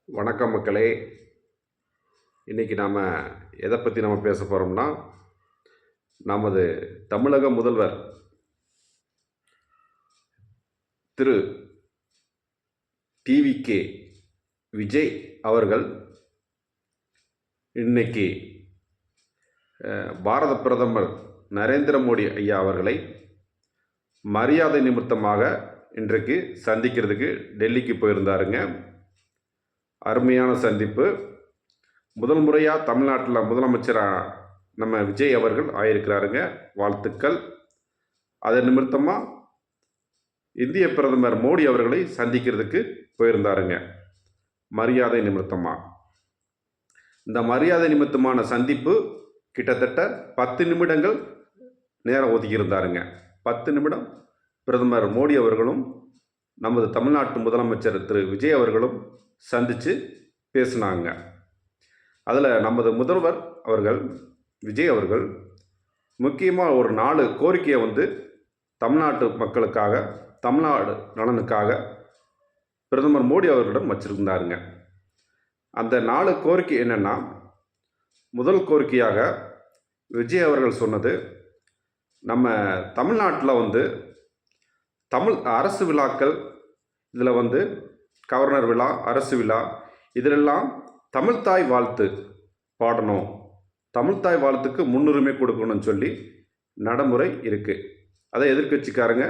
வணக்கம் மக்களே. இன்றைக்கி நாம் எதை பற்றி நம்ம பேச போகிறோம்னா, நமது தமிழக முதல்வர் திரு டிவிகே விஜய் அவர்கள் இன்னைக்கு பாரத பிரதமர் நரேந்திர மோடி ஐயா அவர்களை மரியாதை நிமித்தமாக இன்றைக்கு சந்திக்கிறதுக்கு டெல்லிக்கு போயிருந்தாருங்க. அருமையான சந்திப்பு. முதல் முறையாக தமிழ்நாட்டில் முதலமைச்சராக நம்ம விஜய் அவர்கள் ஆயிருக்கிறாருங்க. வாழ்த்துக்கள். அதன் நிமித்தமாக இந்திய பிரதமர் மோடி அவர்களை சந்திக்கிறதுக்கு போயிருந்தாருங்க, மரியாதை நிமித்தமாக. இந்த மரியாதை நிமித்தமான சந்திப்பு கிட்டத்தட்ட 10 நிமிடங்கள் நேரம் ஒதுக்கியிருந்தாருங்க. 10 நிமிடம் பிரதமர் மோடி அவர்களும் நமது தமிழ்நாட்டு முதலமைச்சர் திரு விஜய் அவர்களும் சந்தித்து பேசினாங்க. அதில் நமது முதல்வர் அவர்கள் விஜய் அவர்கள் முக்கியமாக ஒரு 4 கோரிக்கையை தமிழ்நாட்டு மக்களுக்காக, தமிழ்நாடு நலனுக்காக பிரதமர் மோடி அவர்களிடம் வச்சிருந்தாருங்க. அந்த 4 கோரிக்கை என்னென்னா, முதல் கோரிக்கையாக விஜய் அவர்கள் சொன்னது, நம்ம தமிழ்நாட்டில் தமிழ் அரசு விழாக்கள், இதில் கவர்னர் விழா, அரசு விழா, இதிலெல்லாம் தமிழ்தாய் வாழ்த்து பாடணும், தமிழ்தாய் வாழ்த்துக்கு முன்னுரிமை கொடுக்கணும்னு சொல்லி நடைமுறை இருக்குது. அதை எதிர்க்கட்சிக்காரங்க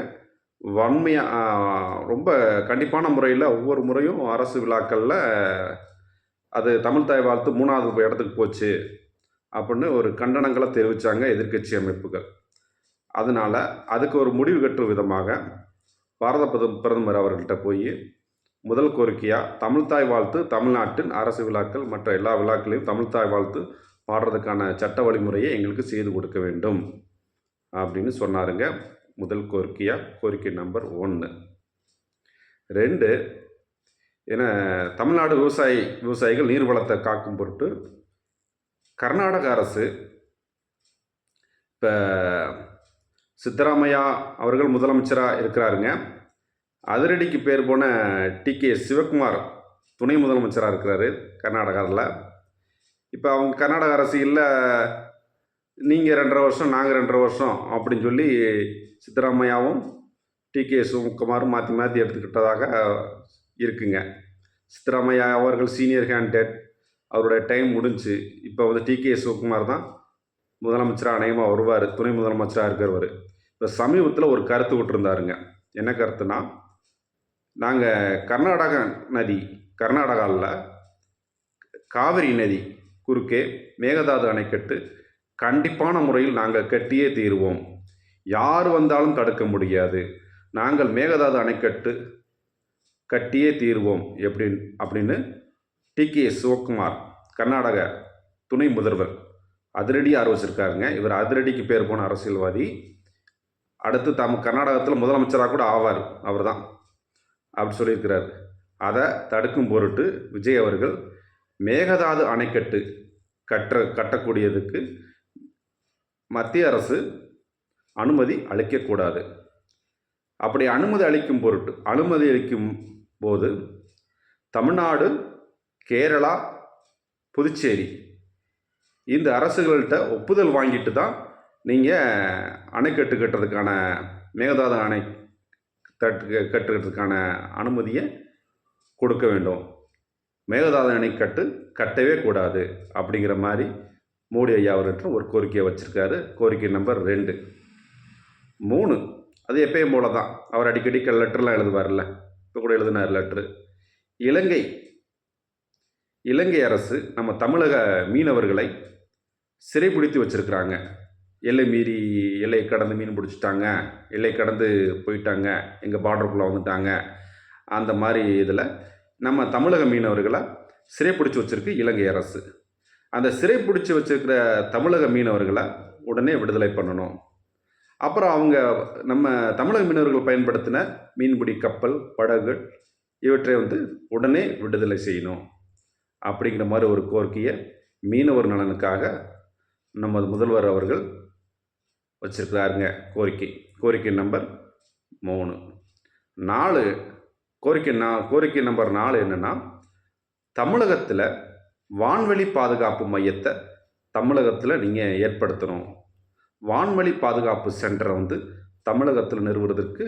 வன்மையாக ரொம்ப கண்டிப்பான முறையில் ஒவ்வொரு முறையும் அரசு விழாக்களில் அது தமிழ்தாய் வாழ்த்து 3வது இடத்துக்கு போச்சு அப்படின்னு ஒரு கண்டனங்களை தெரிவித்தாங்க எதிர்க்கட்சி அமைப்புகள். அதனால் அதுக்கு ஒரு முடிவு கட்டும் விதமாக பாரத பிரதமர் அவர்கள்ட்ட போய் முதல் கோரிக்கையாக தமிழ்தாய் வாழ்த்து தமிழ்நாட்டின் அரசு விழாக்கள் மற்ற எல்லா விழாக்களையும் தமிழ்தாய் வாழ்த்து பாடுறதுக்கான சட்ட வழிமுறையை எங்களுக்கு செய்து கொடுக்க வேண்டும் அப்படின்னு சொன்னாருங்க. முதல் கோரிக்கையாக கோரிக்கை நம்பர் 1. 2, ஏன்னா தமிழ்நாடு விவசாயிகள் நீர் வளத்தை காக்கும் பொருட்டு கர்நாடக அரசு இப்போ சித்தராமையா அவர்கள் முதலமைச்சராக இருக்கிறாருங்க. அதிரடிக்கு பேர் போன டிகே சிவகுமார் துணை முதலமைச்சராக இருக்கிறாரு கர்நாடகாவில். இப்போ அவங்க கர்நாடக அரசு இல்லை, நீங்கள் 2.5 வருஷம் நாங்கள் 2.5 வருஷம் அப்படின்னு சொல்லி சித்தராமையாவும் டிகே சிவகுமாரும் மாற்றி மாற்றி எடுத்துக்கிட்டதாக இருக்குங்க. சித்தராமையா அவர்கள் சீனியர் கேண்டிடேட், அவருடைய டைம் முடிஞ்சு. இப்போ டிகே சிவகுமார் தான் முதலமைச்சராக அநேகமாக வருவார், துணை முதலமைச்சராக இருக்கிறவர். இப்போ சமீபத்தில் ஒரு கருத்து விட்டுருந்தாருங்க. என்ன கருத்துனா, நாங்கள் கர்நாடகாவில் காவிரி நதி குறுக்கே மேகதாது அணைக்கட்டு கண்டிப்பான முறையில் நாங்கள் கட்டியே தீருவோம், யார் வந்தாலும் தடுக்க முடியாது, நாங்கள் மேகதாது அணைக்கட்டு கட்டியே தீருவோம் அப்படின்னு டிகே சிவகுமார் கர்நாடக துணை முதல்வர் அதிரடியாக அறிவிச்சிருக்காருங்க. இவர் அதிரடிக்கு பேர் போன அரசியல்வாதி. அடுத்து கர்நாடகத்தில் முதலமைச்சராக கூட ஆவார் அவர் தான், அப்படி சொல்லியிருக்கிறார். அதை தடுக்கும் பொருட்டு விஜய் அவர்கள் மேகதாது அணைக்கட்டு கட்டக்கூடியதுக்கு மத்திய அரசு அனுமதி அளிக்கக்கூடாது. அப்படி அனுமதி அளிக்கும் போது தமிழ்நாடு, கேரளா, புதுச்சேரி இந்த அரசுகள்கிட்ட ஒப்புதல் வாங்கிட்டு தான் நீங்கள் அணைக்கட்டு கட்டுறதுக்கான மேகதாது அணை கட்டுறதுக்கான அனுமதியை கொடுக்க வேண்டும். மேகதாது அணைக்கட்டு கட்டவே கூடாது அப்படிங்கிற மாதிரி மோடி ஐயா அவர்கிட்ட ஒரு கோரிக்கையை வச்சுருக்காரு. கோரிக்கை நம்பர் 2. 3, அது எப்பயும் போல தான், அவர் அடிக்கடி லெட்டர்லாம் எழுதுவார்ல, இப்போ கூட எழுதினார் லெட்ரு. இலங்கை அரசு நம்ம தமிழக மீனவர்களை சிறைப்பிடித்து வச்சுருக்கிறாங்க. எல்லை கடந்து மீன் பிடிச்சிட்டாங்க, எல்லை கடந்து போயிட்டாங்க, எங்கள் பார்டருக்குள்ளே வந்துட்டாங்க. அந்த மாதிரி இதில் நம்ம தமிழக மீனவர்களை சிறைப்பிடிச்சு வச்சுருக்கு இலங்கை அரசு. அந்த சிறைப்பிடிச்சு வச்சுருக்கிற தமிழக மீனவர்களை உடனே விடுதலை பண்ணணும். அப்புறம் அவங்க நம்ம தமிழக மீனவர்கள் பயன்படுத்தின மீன்பிடி கப்பல், படகுகள் இவற்றை உடனே விடுதலை செய்யணும் அப்படிங்கிற மாதிரி ஒரு கோரிக்கையை மீனவர் நலனுக்காக நமது முதல்வர் அவர்கள் வச்சிருக்கிறாருங்க. கோரிக்கை நம்பர் 3. கோரிக்கை நம்பர் 4 என்னென்னா, தமிழகத்தில் வான்வெளி பாதுகாப்பு மையத்தை தமிழகத்தில் நீங்கள் ஏற்படுத்தணும். வான்வெளி பாதுகாப்பு சென்டரை வந்து தமிழகத்தில் நிறுவுவதற்கு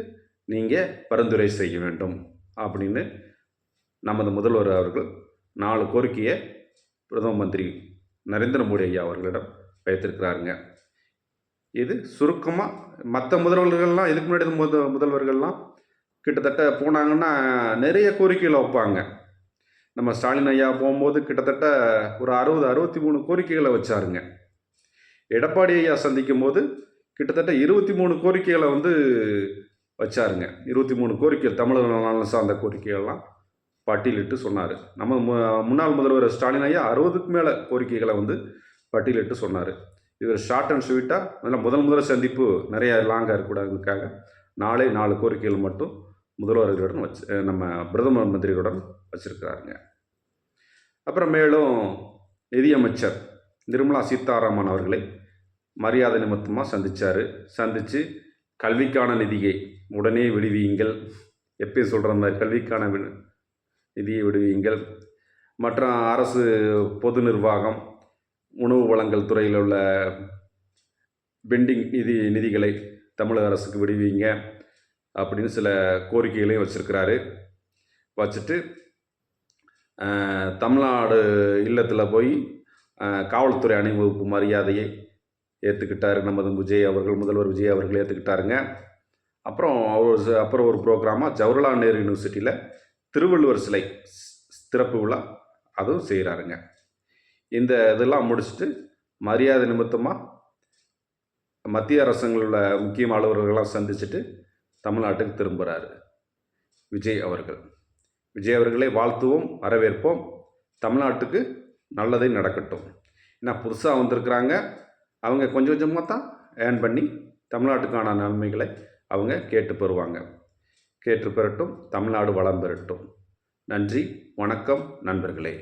நீங்கள் பரிந்துரை செய்ய வேண்டும் அப்படின்னு நமது முதல்வர் அவர்கள் 4 கோரிக்கையை பிரதம மந்திரி நரேந்திர மோடி ஐயா அவர்களிடம் வைத்திருக்கிறாருங்க. இது சுருக்கமாக மற்ற முதல்வர்கள்லாம் இதுக்கு முன்னாடி முதல்வர்கள்லாம் கிட்டத்தட்ட போனாங்கன்னா நிறைய கோரிக்கைகளை வைப்பாங்க. நம்ம ஸ்டாலின் ஐயா போகும்போது கிட்டத்தட்ட ஒரு 63 கோரிக்கைகளை வச்சாருங்க. எடப்பாடி ஐயா சந்திக்கும் போது கிட்டத்தட்ட 23 கோரிக்கைகளை வந்து வச்சாருங்க. 23 கோரிக்கை தமிழக நலன் சார்ந்த கோரிக்கைகள்லாம் பட்டியலிட்டு சொன்னார். நம்ம முன்னாள் முதல்வர் ஸ்டாலின் ஐயா 60க்கு மேலே கோரிக்கைகளை வந்து பட்டியலிட்டு சொன்னார். இவர் ஷார்ட் அண்ட் ஸ்வீட்டாக அதனால் முதல் சந்திப்பு நிறையா லாங்காக இருக்கக்கூடாதுக்காக 4 கோரிக்கைகள் மட்டும் முதல்வர்களுடன் நம்ம பிரதம மந்திரியுடன் வச்சுருக்கிறாருங்க. அப்புறம் மேலும் நிதியமைச்சர் நிர்மலா சீதாராமன் அவர்களை மரியாதை நிமித்தமாக சந்தித்து கல்விக்கான நிதியை உடனே விடுவியுங்கள், எப்பயும் சொல்கிற மாதிரி கல்விக்கான நிதியை விடுவியுங்கள், மற்ற அரசு பொது நிர்வாகம் உணவு வழங்கல் துறையில் உள்ள பெண்டிங் நிதிகளை தமிழக அரசுக்கு விடுவிங்க அப்படின்னு சில கோரிக்கைகளையும் வச்சுருக்கிறாரு. வச்சுட்டு தமிழ்நாடு இல்லத்தில் போய் காவல்துறை அணிவகுப்பு மரியாதையை ஏற்றுக்கிட்டார் நமது முதல்வர் விஜய் அவர்கள் ஏற்றுக்கிட்டாருங்க. அப்புறம் ஒரு ப்ரோக்ராமாக ஜவஹர்லால் நேரு யூனிவர்சிட்டியில் திருவள்ளுவர் சிலை திறப்பு விழா அதுவும் செய்கிறாருங்க. இந்த இதெல்லாம் முடிச்சுட்டு மரியாதை நிமித்தமாக மத்திய அரசுங்களில் உள்ள முக்கிய அலுவலர்களெலாம் சந்திச்சுட்டு தமிழ்நாட்டுக்கு திரும்புகிறாரு விஜய் அவர்களை வாழ்த்துவோம், வரவேற்போம். தமிழ்நாட்டுக்கு நல்லதே நடக்கட்டும். ஏன்னா புதுசாக வந்திருக்கிறாங்க, அவங்க கொஞ்சம் கொஞ்சமாக தான் ஏர்ன் பண்ணி தமிழ்நாட்டுக்கான நன்மைகளை அவங்க கேட்டு பெறட்டும். தமிழ்நாடு வளம் பெறட்டும். நன்றி, வணக்கம் நண்பர்களே.